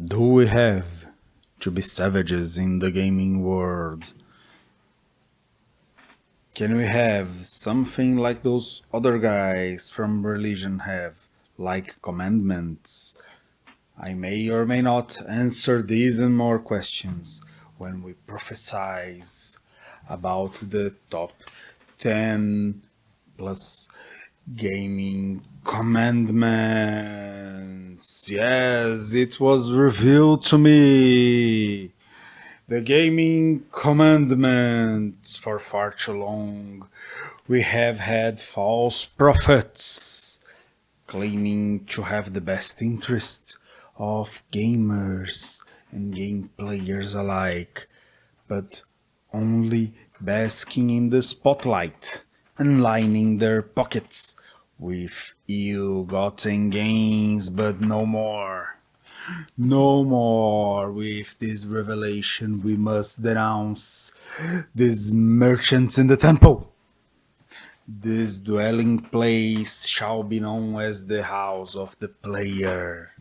Do we have to be savages in the gaming world? Can we have something like those other guys from religion have, like commandments? I may or may not answer these and more questions when we prophesize about the top 10 plus gaming commandments. Yes, it was revealed to me. The gaming commandments for far too long. We have had false prophets claiming to have the best interest of gamers and game players alike, but only basking in the spotlight and lining their pockets with ill-gotten gains, but no more. No more. With this revelation, we must denounce these merchants in the temple. This dwelling place shall be known as the house of the player.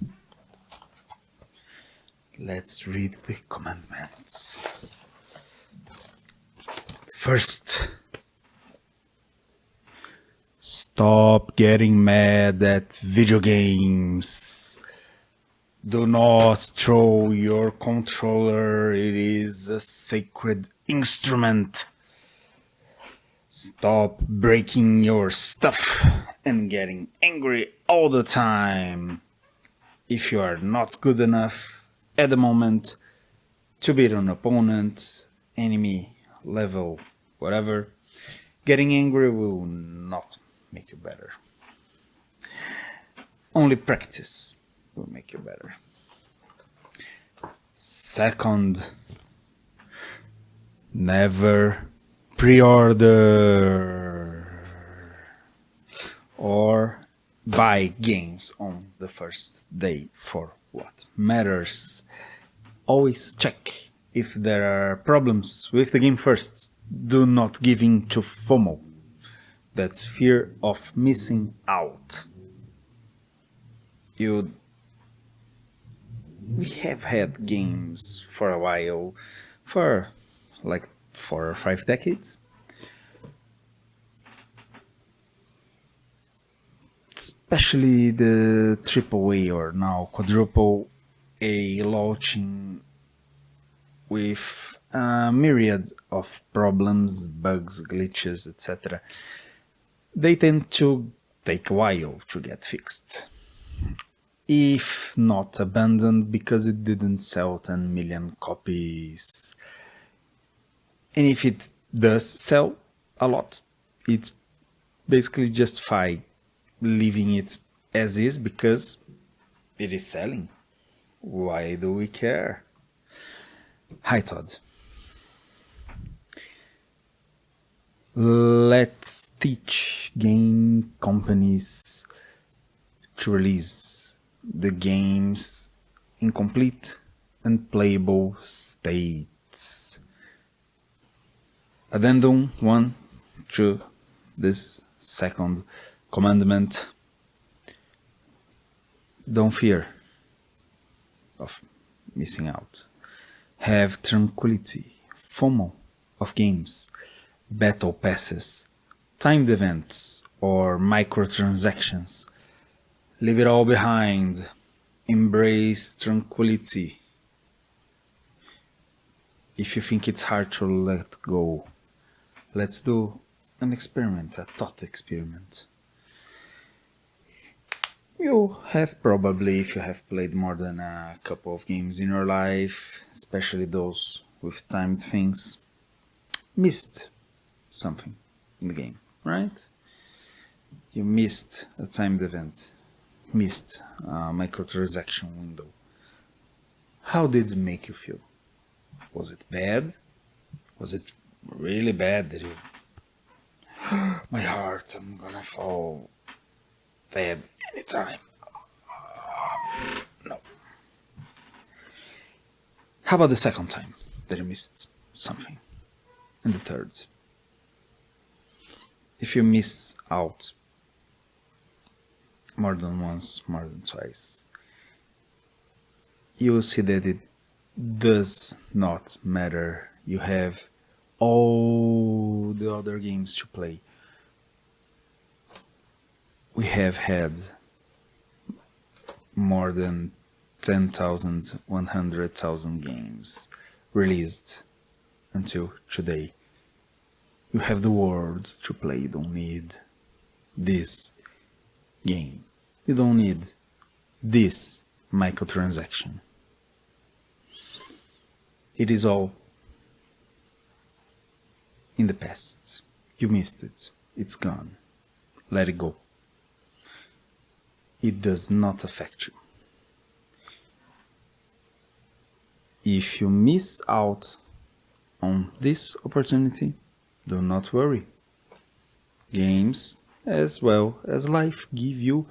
Let's read the commandments. First, stop getting mad at video games. Do not throw your controller, it is a sacred instrument. Stop breaking your stuff and getting angry all the time. If you are not good enough at the moment to beat an opponent, enemy, level, whatever, getting angry will not make you better. Only practice will make you better. Second, never pre-order or buy games on the first day for what matters. Always check if there are problems with the game first. Do not give in to FOMO. That's fear of missing out. We have had games for a while, for like 4 or 5 decades. Especially the AAA or now quadruple A launching with a myriad of problems, bugs, glitches, etc. They tend to take a while to get fixed. If not abandoned because it didn't sell 10 million copies. And if it does sell a lot, it's basically justified leaving it as is because it is selling. Why do we care? Hi, Todd. Let's teach game companies to release the games in complete and playable states. Addendum 1 to this second commandment. Don't fear of missing out. Have tranquility, FOMO of games, battle passes, timed events, or microtransactions. Leave it all behind. Embrace tranquility. If you think it's hard to let go, let's do an experiment, a thought experiment. You have probably, if you have played more than a couple of games in your life, especially those with timed things, missed something in the game, right? You missed a timed event, missed a microtransaction window. How did it make you feel? Was it bad? Was it really bad that you... My heart, I'm gonna fall dead anytime. No. How about the second time that you missed something? And the third? If you miss out more than once, more than twice, you will see that it does not matter. You have all the other games to play. We have had more than 10,000, 100,000 games released until today. You have the world to play. You don't need this game. You don't need this microtransaction. It is all in the past. You missed it. It's gone. Let it go. It does not affect you. If you miss out on this opportunity, do not worry. Games, as well as life, give you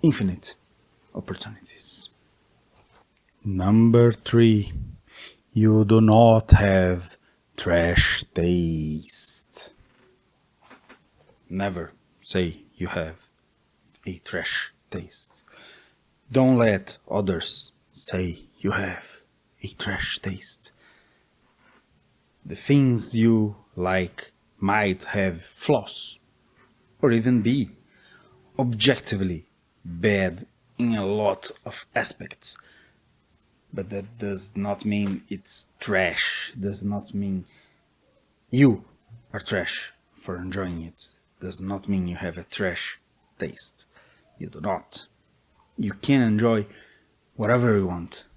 infinite opportunities. Number 3. You do not have trash taste. Never say you have a trash taste. Don't let others say you have a trash taste. The things you like might have flaws, or even be objectively bad in a lot of aspects. But that does not mean it's trash. Does not mean you are trash for enjoying it. Does not mean you have a trash taste. You do not. You can enjoy whatever you want.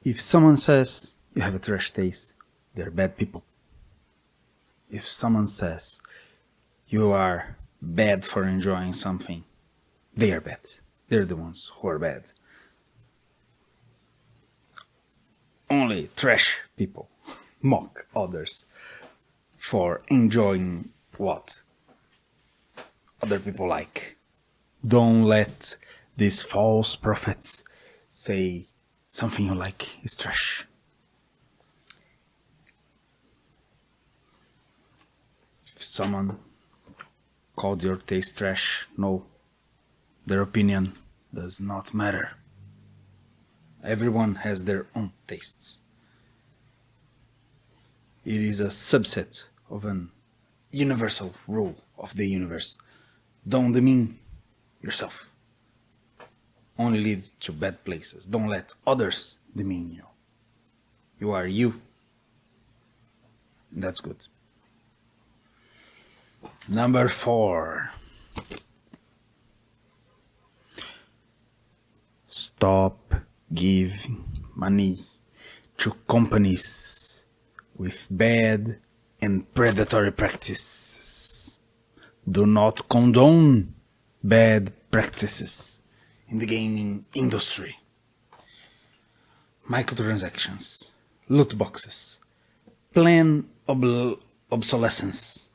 If someone says you have a trash taste, they're bad people. If someone says you are bad for enjoying something, they are bad. They're the ones who are bad. Only trash people mock others for enjoying what other people like. Don't let these false prophets say something you like is trash. If someone called your taste trash, no, their opinion does not matter. Everyone has their own tastes. It is a subset of an universal rule of the universe. Don't demean yourself. Only lead to bad places. Don't let others demean you. You are you. That's good. Number 4. Stop giving money to companies with bad and predatory practices. Do not condone bad practices in the gaming industry. Microtransactions, loot boxes, planned obsolescence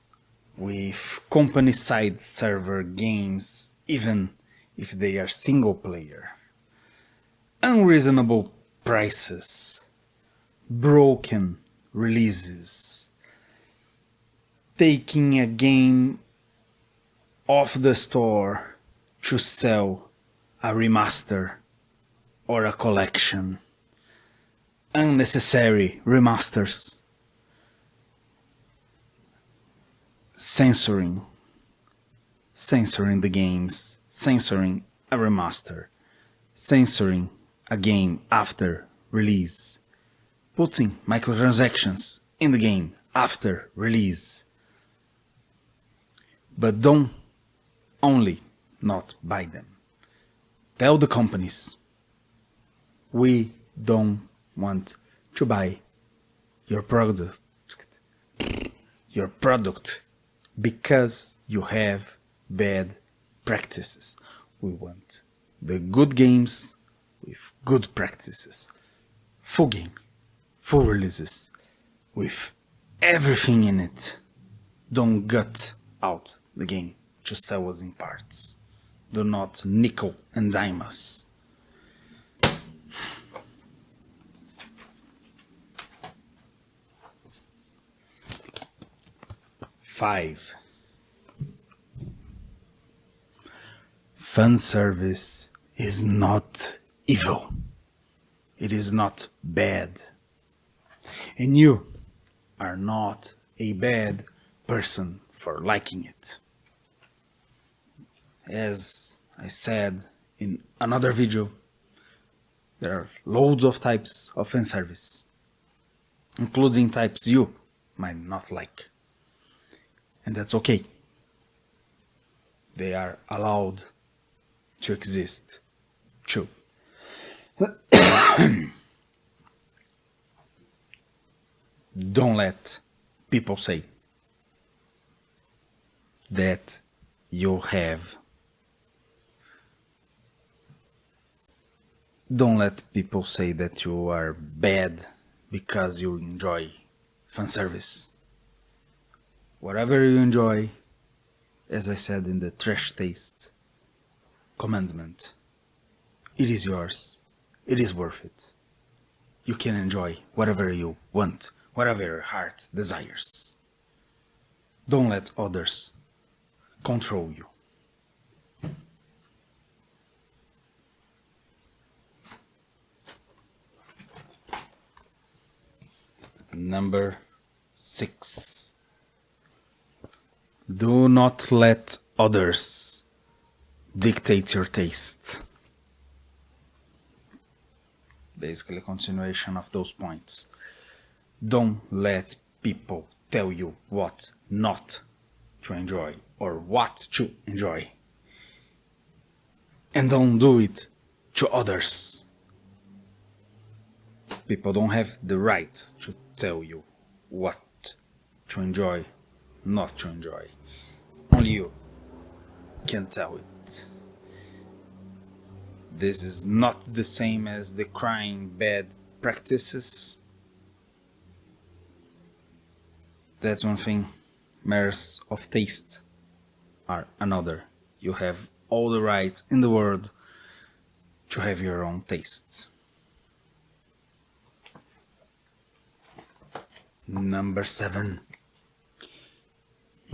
with company-side server games, even if they are single player. Unreasonable prices, broken releases, taking a game off the store to sell a remaster or a collection, unnecessary remasters, censoring the games, censoring a remaster, censoring a game after release, putting microtransactions in the game after release. But don't only not buy them. Tell the companies, we don't want to buy your product because you have bad practices. We want the good games with good practices. Full game, full releases, with everything in it. Don't gut out the game to sell us in parts. Do not nickel and dime us. Five. Fan service is not evil. It is not bad. And you are not a bad person for liking it. As I said in another video, there are loads of types of fan service, including types you might not like. And that's okay. They are allowed to exist too. Don't let people say that you have. Don't let people say that you are bad because you enjoy fanservice. Whatever you enjoy, as I said in the Trash Taste commandment, it is yours. It is worth it. You can enjoy whatever you want, whatever your heart desires. Don't let others control you. Number 6. Do not let others dictate your taste. Basically a continuation of those points. Don't let people tell you what not to enjoy or what to enjoy. And don't do it to others. People don't have the right to tell you what to enjoy, not to enjoy. Only you can tell it. This is not the same as decrying bad practices. That's one thing. Matters of taste are another. You have all the right in the world to have your own tastes. Number 7.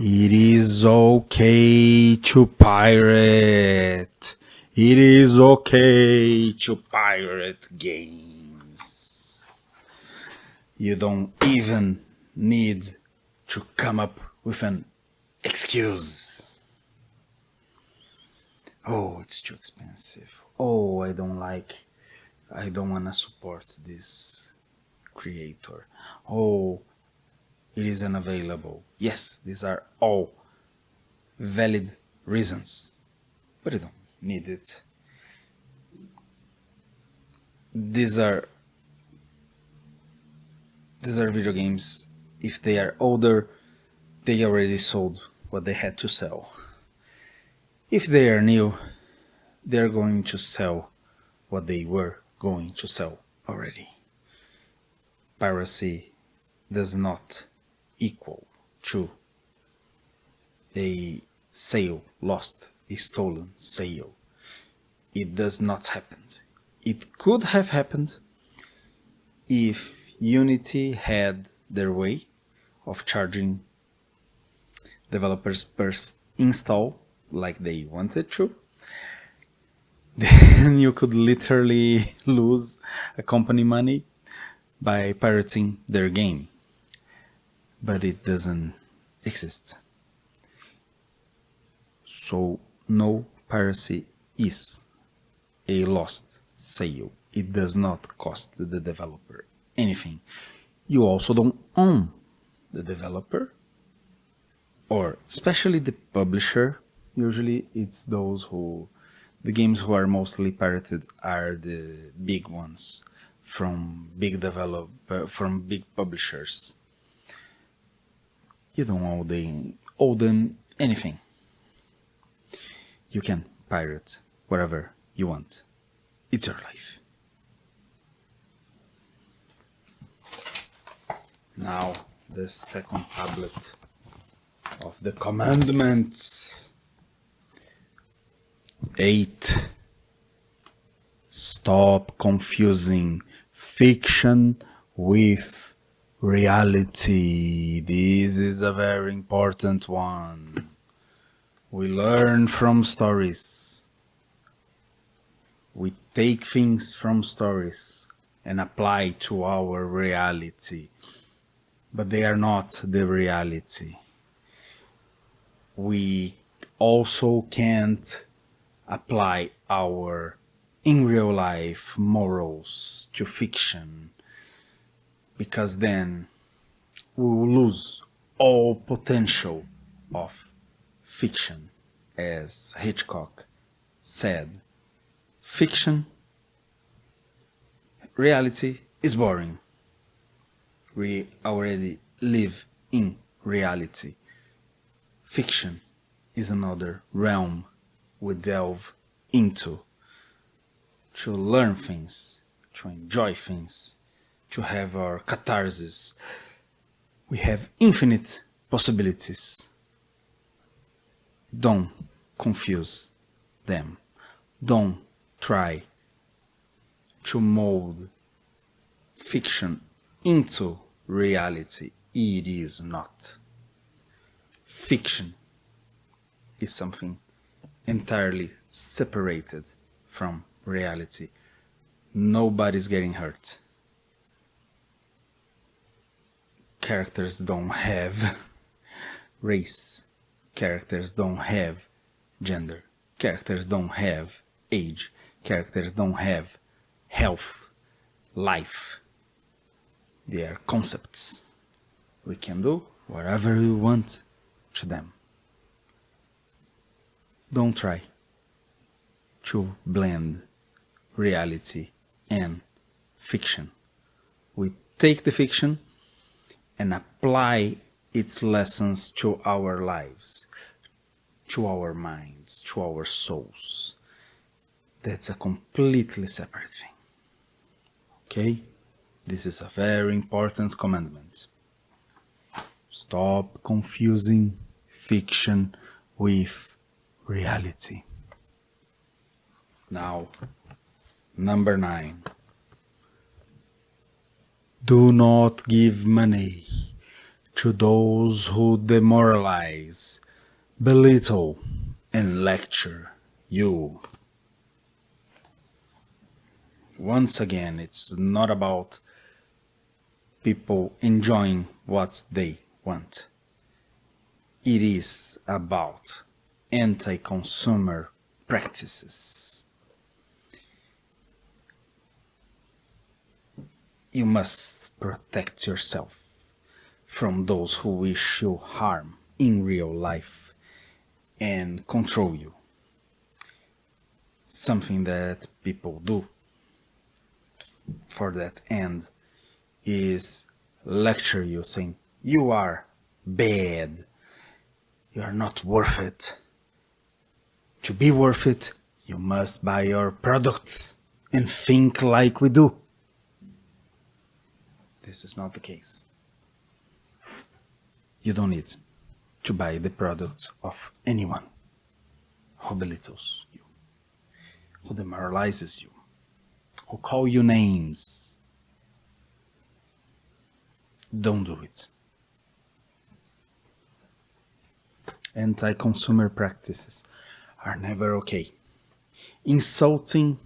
It is okay to pirate. It is okay to pirate games. You don't even need to come up with an excuse. Oh, it's too expensive. Oh, I don't wanna support this creator. Oh, it is unavailable. Yes, these are all valid reasons, but you don't need it. These are video games. If they are older, they already sold what they had to sell. If they are new, they are going to sell what they were going to sell already. Piracy does not equal to a sale lost, a stolen sale. It does not happen. It could have happened if Unity had their way of charging developers per install like they wanted to. Then you could literally lose a company money by pirating their game. But it doesn't exist. So no piracy is a lost sale. It does not cost the developer anything. You also don't own the developer, or especially the publisher. Usually it's the games who are mostly pirated are the big ones from big publishers. You don't owe them anything. You can pirate whatever you want. It's your life. Now, the second tablet of the commandments. 8. Stop confusing fiction with reality. This is a very important one. We learn from stories. We take things from stories and apply to our reality, but they are not the reality. We also can't apply our in real life morals to fiction, because then we will lose all potential of fiction. As Hitchcock said, fiction, reality is boring. We already live in reality. Fiction is another realm we delve into to learn things, to enjoy things, to have our catharsis. We have infinite possibilities. Don't confuse them. Don't try to mold fiction into reality. It is not. Fiction is something entirely separated from reality. Nobody's getting hurt. Characters don't have race. Characters don't have gender. Characters don't have age. Characters don't have health, life. They are concepts. We can do whatever we want to them. Don't try to blend reality and fiction. We take the fiction and apply its lessons to our lives, to our minds, to our souls. That's a completely separate thing. Okay? This is a very important commandment. Stop confusing fiction with reality. Now, number 9. Do not give money to those who demoralize, belittle, and lecture you. Once again, it's not about people enjoying what they want. It is about anti-consumer practices. You must protect yourself from those who wish you harm in real life and control you. Something that people do for that end is lecture you, saying you are bad, you are not worth it. To be worth it, you must buy your products and think like we do. This is not the case. You don't need to buy the products of anyone who belittles you, who demoralizes you, who call you names. Don't do it. Anti-consumer practices are never okay. Insulting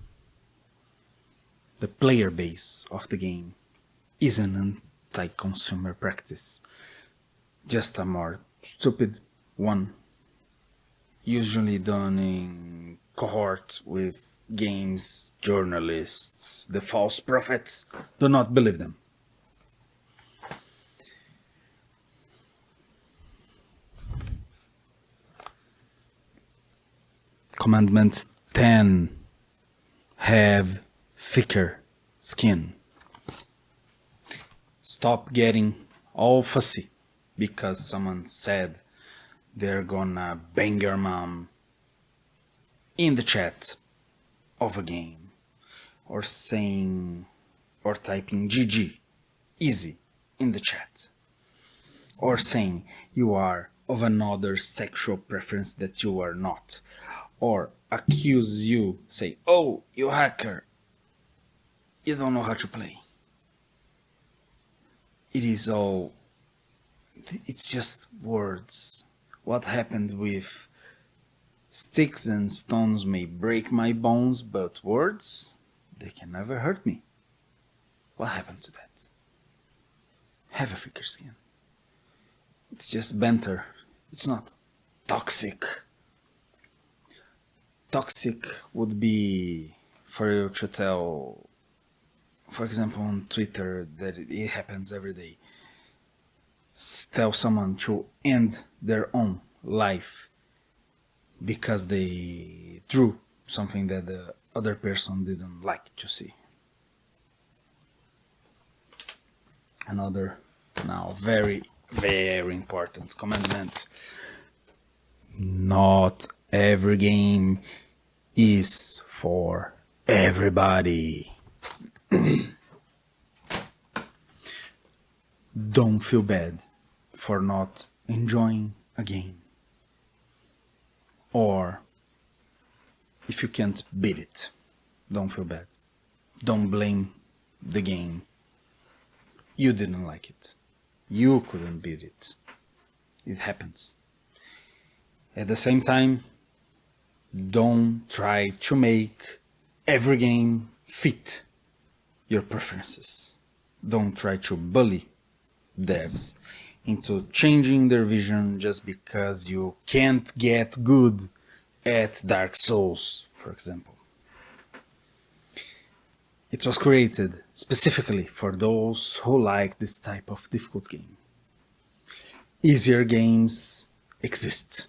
the player base of the game is an anti-consumer practice. Just a more stupid one, usually done in cohort with games journalists, the false prophets. Do not believe them. Commandment 10. Have thicker skin. Stop getting all fussy because someone said they're gonna bang your mom in the chat of a game, or saying or typing GG easy in the chat, or saying you are of another sexual preference that you are not, or accuse you, say, oh, you hacker, you don't know how to play. It is all, it's just words. What happened with sticks and stones may break my bones, but words, they can never hurt me. What happened to that? Have a thicker skin. It's just banter. It's not toxic. Toxic would be for you to tell, for example, on Twitter, that it happens every day. Tell someone to end their own life because they drew something that the other person didn't like to see. Another now very, very important commandment. Not every game is for everybody. Don't feel bad for not enjoying a game. Or if you can't beat it, don't feel bad. Don't blame the game. You didn't like it. You couldn't beat it. It happens. At the same time, don't try to make every game fit your preferences. Don't try to bully devs into changing their vision just because you can't get good at Dark Souls, for example. It was created specifically for those who like this type of difficult game. Easier games exist.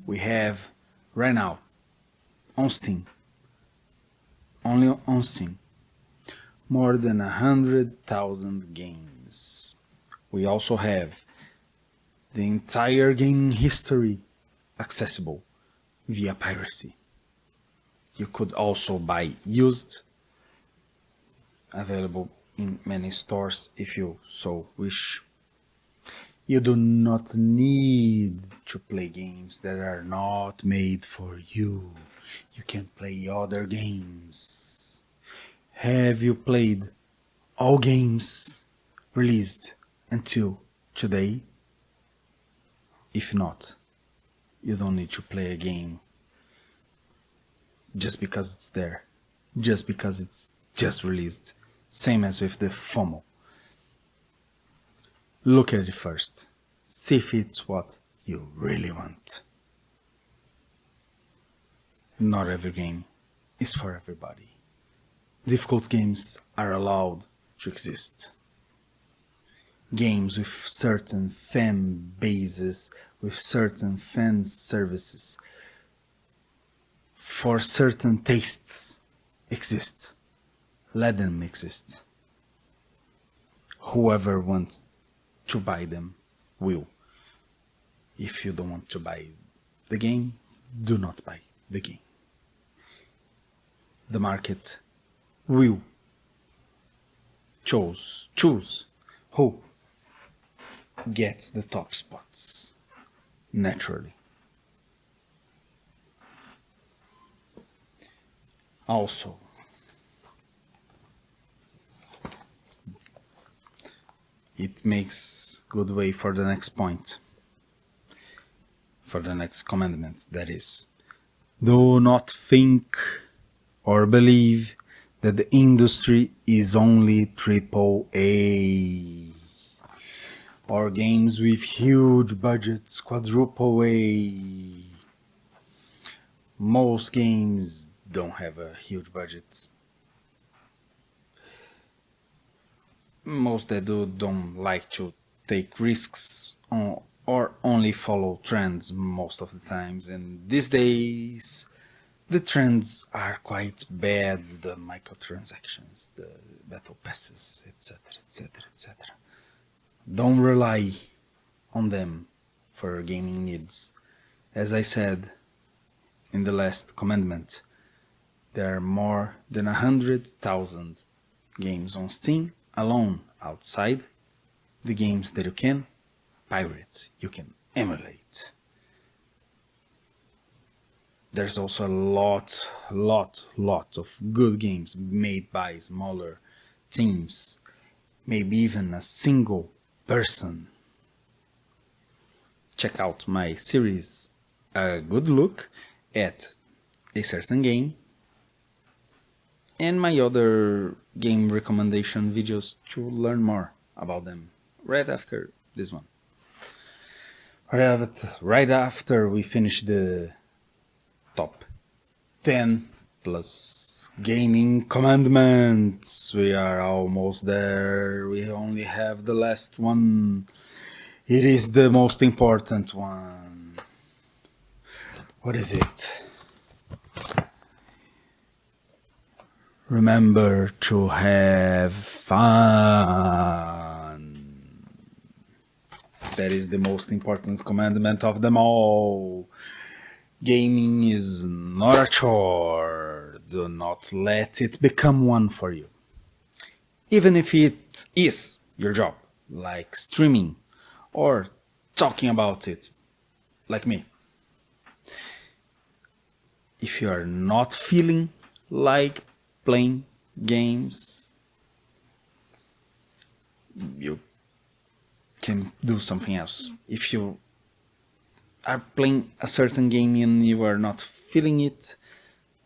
We have right now on Steam, only on Steam, more than 100,000 games. We also have the entire game history accessible via piracy. You could also buy used, available in many stores if you so wish. You do not need to play games that are not made for you. You can play other games. Have you played all games released until today? If not, you don't need to play a game just because it's there, just because it's just released. Same as with the FOMO. Look at it first. See if it's what you really want. Not every game is for everybody. Difficult games are allowed to exist. Games with certain fan bases, with certain fan services, for certain tastes exist. Let them exist. Whoever wants to buy them will. If you don't want to buy the game, do not buy the game. The market will choose who gets the top spots naturally. Also, it makes good way for the next point, for the next commandment, that is, do not think or believe that the industry is only AAA or games with huge budgets, quadruple A. Most games don't have a huge budget. Most that do don't like to take risks or only follow trends most of the times, and these days the trends are quite bad. The microtransactions, the battle passes, etc, etc, etc. Don't rely on them for gaming needs. As I said in the last commandment, there are more than 100,000 games on Steam alone. Outside the games that you can pirate, you can emulate. There's also a lot of good games made by smaller teams, maybe even a single person. Check out my series, A Good Look at a Certain Game. and my other game recommendation videos to learn more about them right after this one. Right after we finish the top 10 plus gaming commandments. We are almost there. We only have the last one. It is the most important one. What is it? Remember to have fun. That is the most important commandment of them all. Gaming is not a chore. Do not let it become one for you. Even if it is your job, like streaming or talking about it, like me. If you are not feeling like playing games, you can do something else. If you are playing a certain game and you are not feeling it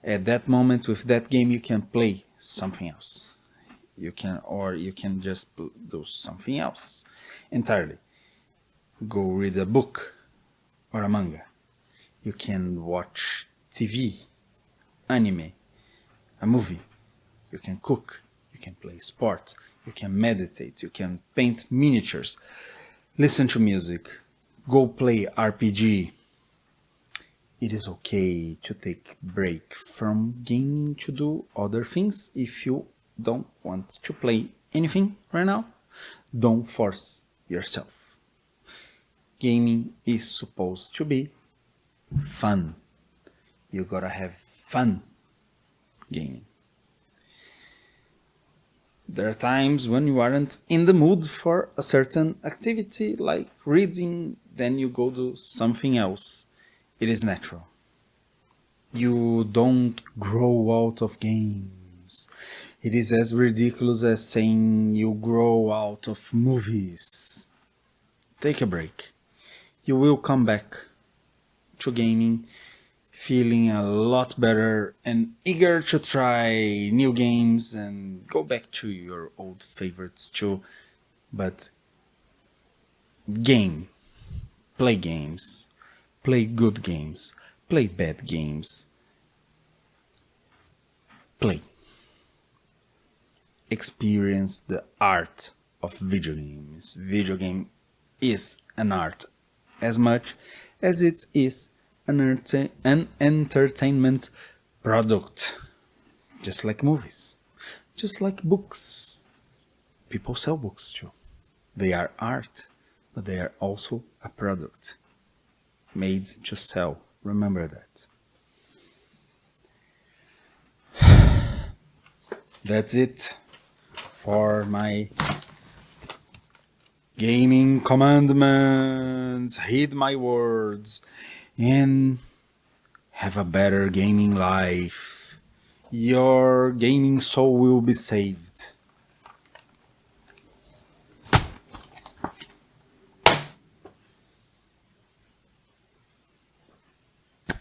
at that moment with that game, you can play something else. You can just do something else entirely. Go read a book or a manga. You can watch TV, anime, a movie. You can cook. You can play sport. You can meditate. You can paint miniatures. Listen to music. Go play RPG. It is okay to take break from gaming to do other things. If you don't want to play anything right now, don't force yourself. Gaming is supposed to be fun. You gotta have fun gaming. There are times when you aren't in the mood for a certain activity, like reading, then you go do something else. It is natural. You don't grow out of games. It is as ridiculous as saying you grow out of movies. Take a break. You will come back to gaming feeling a lot better and eager to try new games and go back to your old favorites too. But play games, play good games, play bad games, play. Experience the art of video games. Video game is an art as much as it is an entertainment product. Just like movies, just like books. People sell books too. They are art, but they are also a product made to sell. Remember that. That's it for my gaming commandments. Heed my words and have a better gaming life. Your gaming soul will be saved.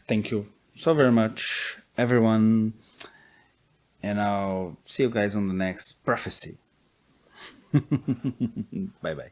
Thank you so very much, everyone. And I'll see you guys on the next prophecy. Bye bye.